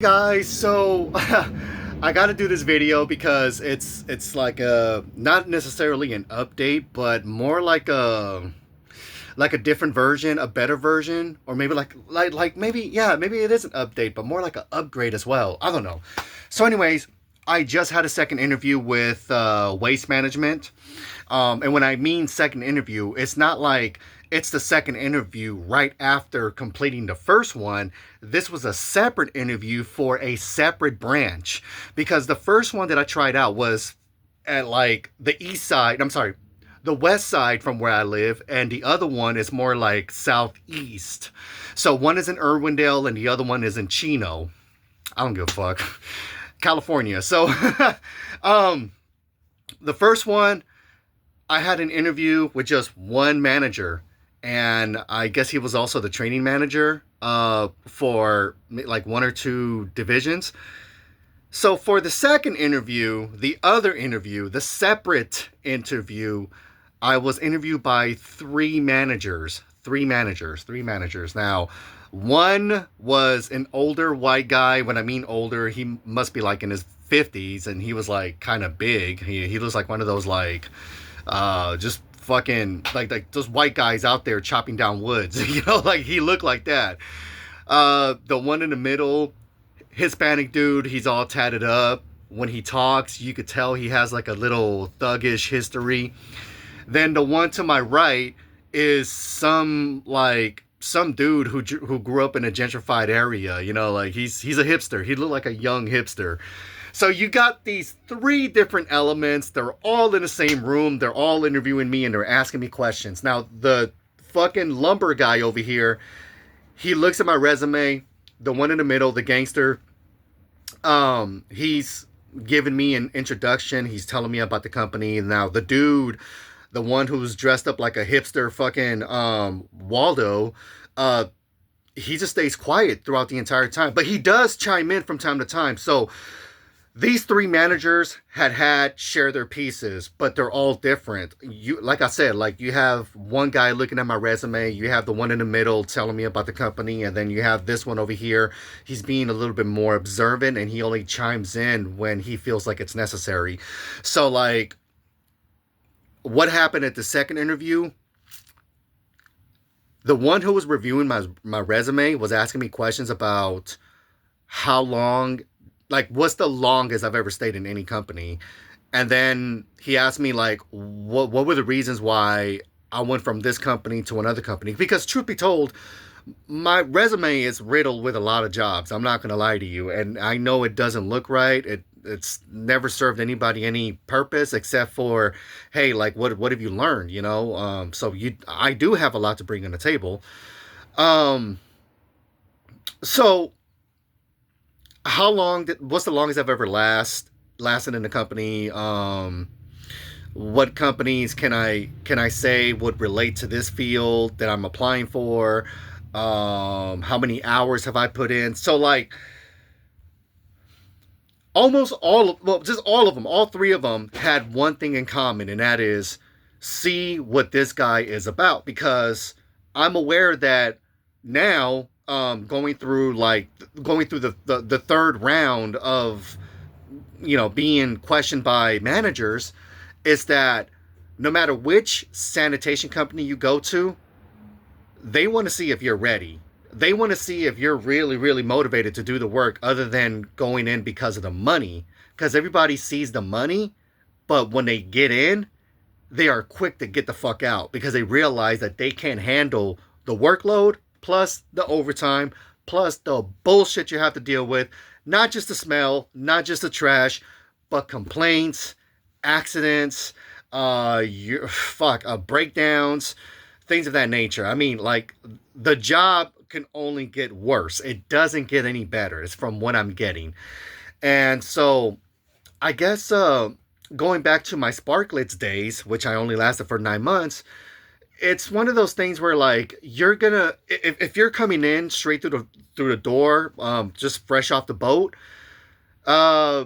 Guys, so I got to do this video because it's like a not necessarily an update, but more like a different version, a better version, or maybe like maybe yeah, maybe it is an update, but more like an upgrade as well. I don't know. So, anyways, I just had a second interview with Waste Management. And when I mean second interview, it's not like it's the second interview right after completing the first one. This was a separate interview for a separate branch because the first one that I tried out was at like the east side. I'm sorry, the west side from where I live, and the other one is more like southeast. So one is in Irwindale and the other one is in Chino. I don't give a fuck. California. So the first one, I had an interview with just one manager, and I guess he was also the training manager for like one or two divisions. So for the second interview, the other interview, the separate interview, I was interviewed by three managers. Three managers. Now, one was an older white guy. When I mean older, he must be like in his 50s, and he was like kind of big. He looks like one of those like just fucking like those white guys out there chopping down woods. Like he looked like that. The one in the middle, Hispanic dude, he's all tatted up. When he talks, you could tell he has like a little thuggish history. Then the one to my right is some dude who grew up in a gentrified area. Like he's a hipster. He looked like a young hipster. So you got these three different elements. They're all in the same room. They're all interviewing me and they're asking me questions. Now, the fucking lumber guy over here, he looks at my resume. The one in the middle, the gangster, he's giving me an introduction. He's telling me about the company. Now, the dude, the one who's dressed up like a hipster fucking Waldo, he just stays quiet throughout the entire time. But he does chime in from time to time. So these three managers had share their pieces, but they're all different. Like I said, like you have one guy looking at my resume, you have the one in the middle telling me about the company, and then you have this one over here. He's being a little bit more observant, and he only chimes in when he feels like it's necessary. So, like, what happened at the second interview? The one who was reviewing my resume was asking me questions about how long, like, what's the longest I've ever stayed in any company. And then he asked me, like, what were the reasons why I went from this company to another company? Because truth be told, my resume is riddled with a lot of jobs. I'm not going to lie to you. And I know it doesn't look right. It's never served anybody any purpose except for, hey, like, what have you learned, So I do have a lot to bring on the table. Um, so what's the longest I've ever lasted in the company? What companies can I say would relate to this field that I'm applying for? How many hours have I put in? So, like, just all of them, all three of them had one thing in common, and that is see what this guy is about. Because I'm aware that now, going through the third round of being questioned by managers, is that no matter which sanitation company you go to, they want to see if you're ready. They want to see if you're really, really motivated to do the work other than going in because of the money. Because everybody sees the money, but when they get in, they are quick to get the fuck out because they realize that they can't handle the workload, plus the overtime, plus the bullshit you have to deal with. Not just the smell, not just the trash, but complaints, accidents, breakdowns, things of that nature. I mean, like, the job can only get worse. It doesn't get any better. It's from what I'm getting. And so, I guess going back to my Sparklets days, which I only lasted for 9 months, it's one of those things where, like, you're gonna, if you're coming in straight through the door, just fresh off the boat, uh,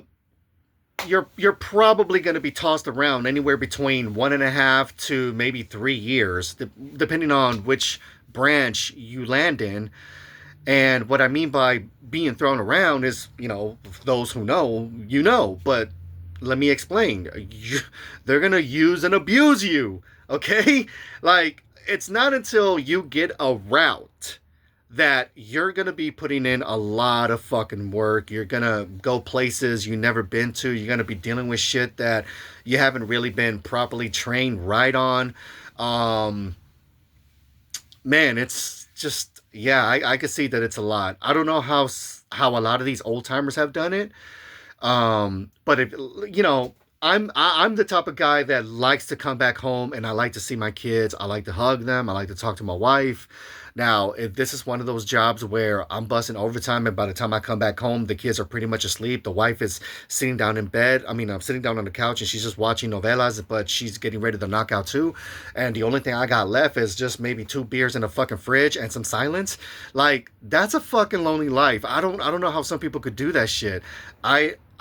you're probably going to be tossed around anywhere between 1.5 to maybe 3 years, depending on which branch you land in. And what I mean by being thrown around is, those who know, but let me explain. They're going to use and abuse you, okay? Like, it's not until you get a route that you're going to be putting in a lot of fucking work. You're going to go places you never been to. You're going to be dealing with shit that you haven't really been properly trained right on. Um, Man, it's just, yeah, I can see that it's a lot. I don't know how a lot of these old timers have done it. But if you know, I'm the type of guy that likes to come back home and I like to see my kids. I like to hug them. I like to talk to my wife. Now, if this is one of those jobs where I'm busting overtime and by the time I come back home, the kids are pretty much asleep. The wife is sitting down in bed. I mean, I'm sitting down on the couch and she's just watching novelas, but she's getting ready to knock out too. And the only thing I got left is just maybe two beers in a fucking fridge and some silence. Like, that's a fucking lonely life. I don't know how some people could do that shit.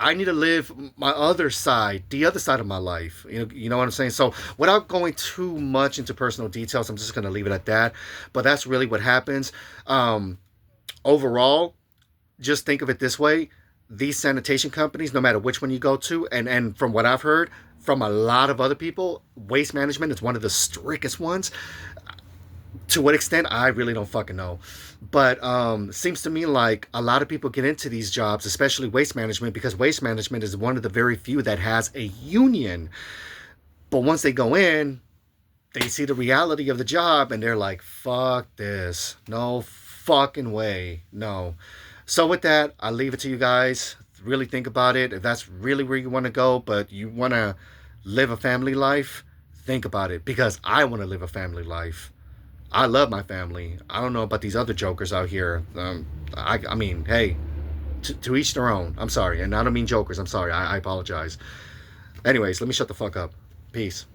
I need to live my other side, the other side of my life. You know what I'm saying? So without going too much into personal details, I'm just gonna leave it at that. But that's really what happens. Um, Overall, just think of it this way: these sanitation companies, no matter which one you go to, and from what I've heard from a lot of other people, waste management is one of the strictest ones. To what extent, I really don't fucking know. But seems to me like a lot of people get into these jobs, especially waste management, because waste management is one of the very few that has a union. But once they go in, they see the reality of the job and they're like, fuck this. No fucking way. No. So with that, I leave it to you guys. Really think about it. If that's really where you want to go, but you want to live a family life, think about it, because I want to live a family life. I love my family. I don't know about these other jokers out here. I mean, hey, to each their own. I'm sorry. And I don't mean jokers. I'm sorry. I apologize. Anyways, let me shut the fuck up. Peace.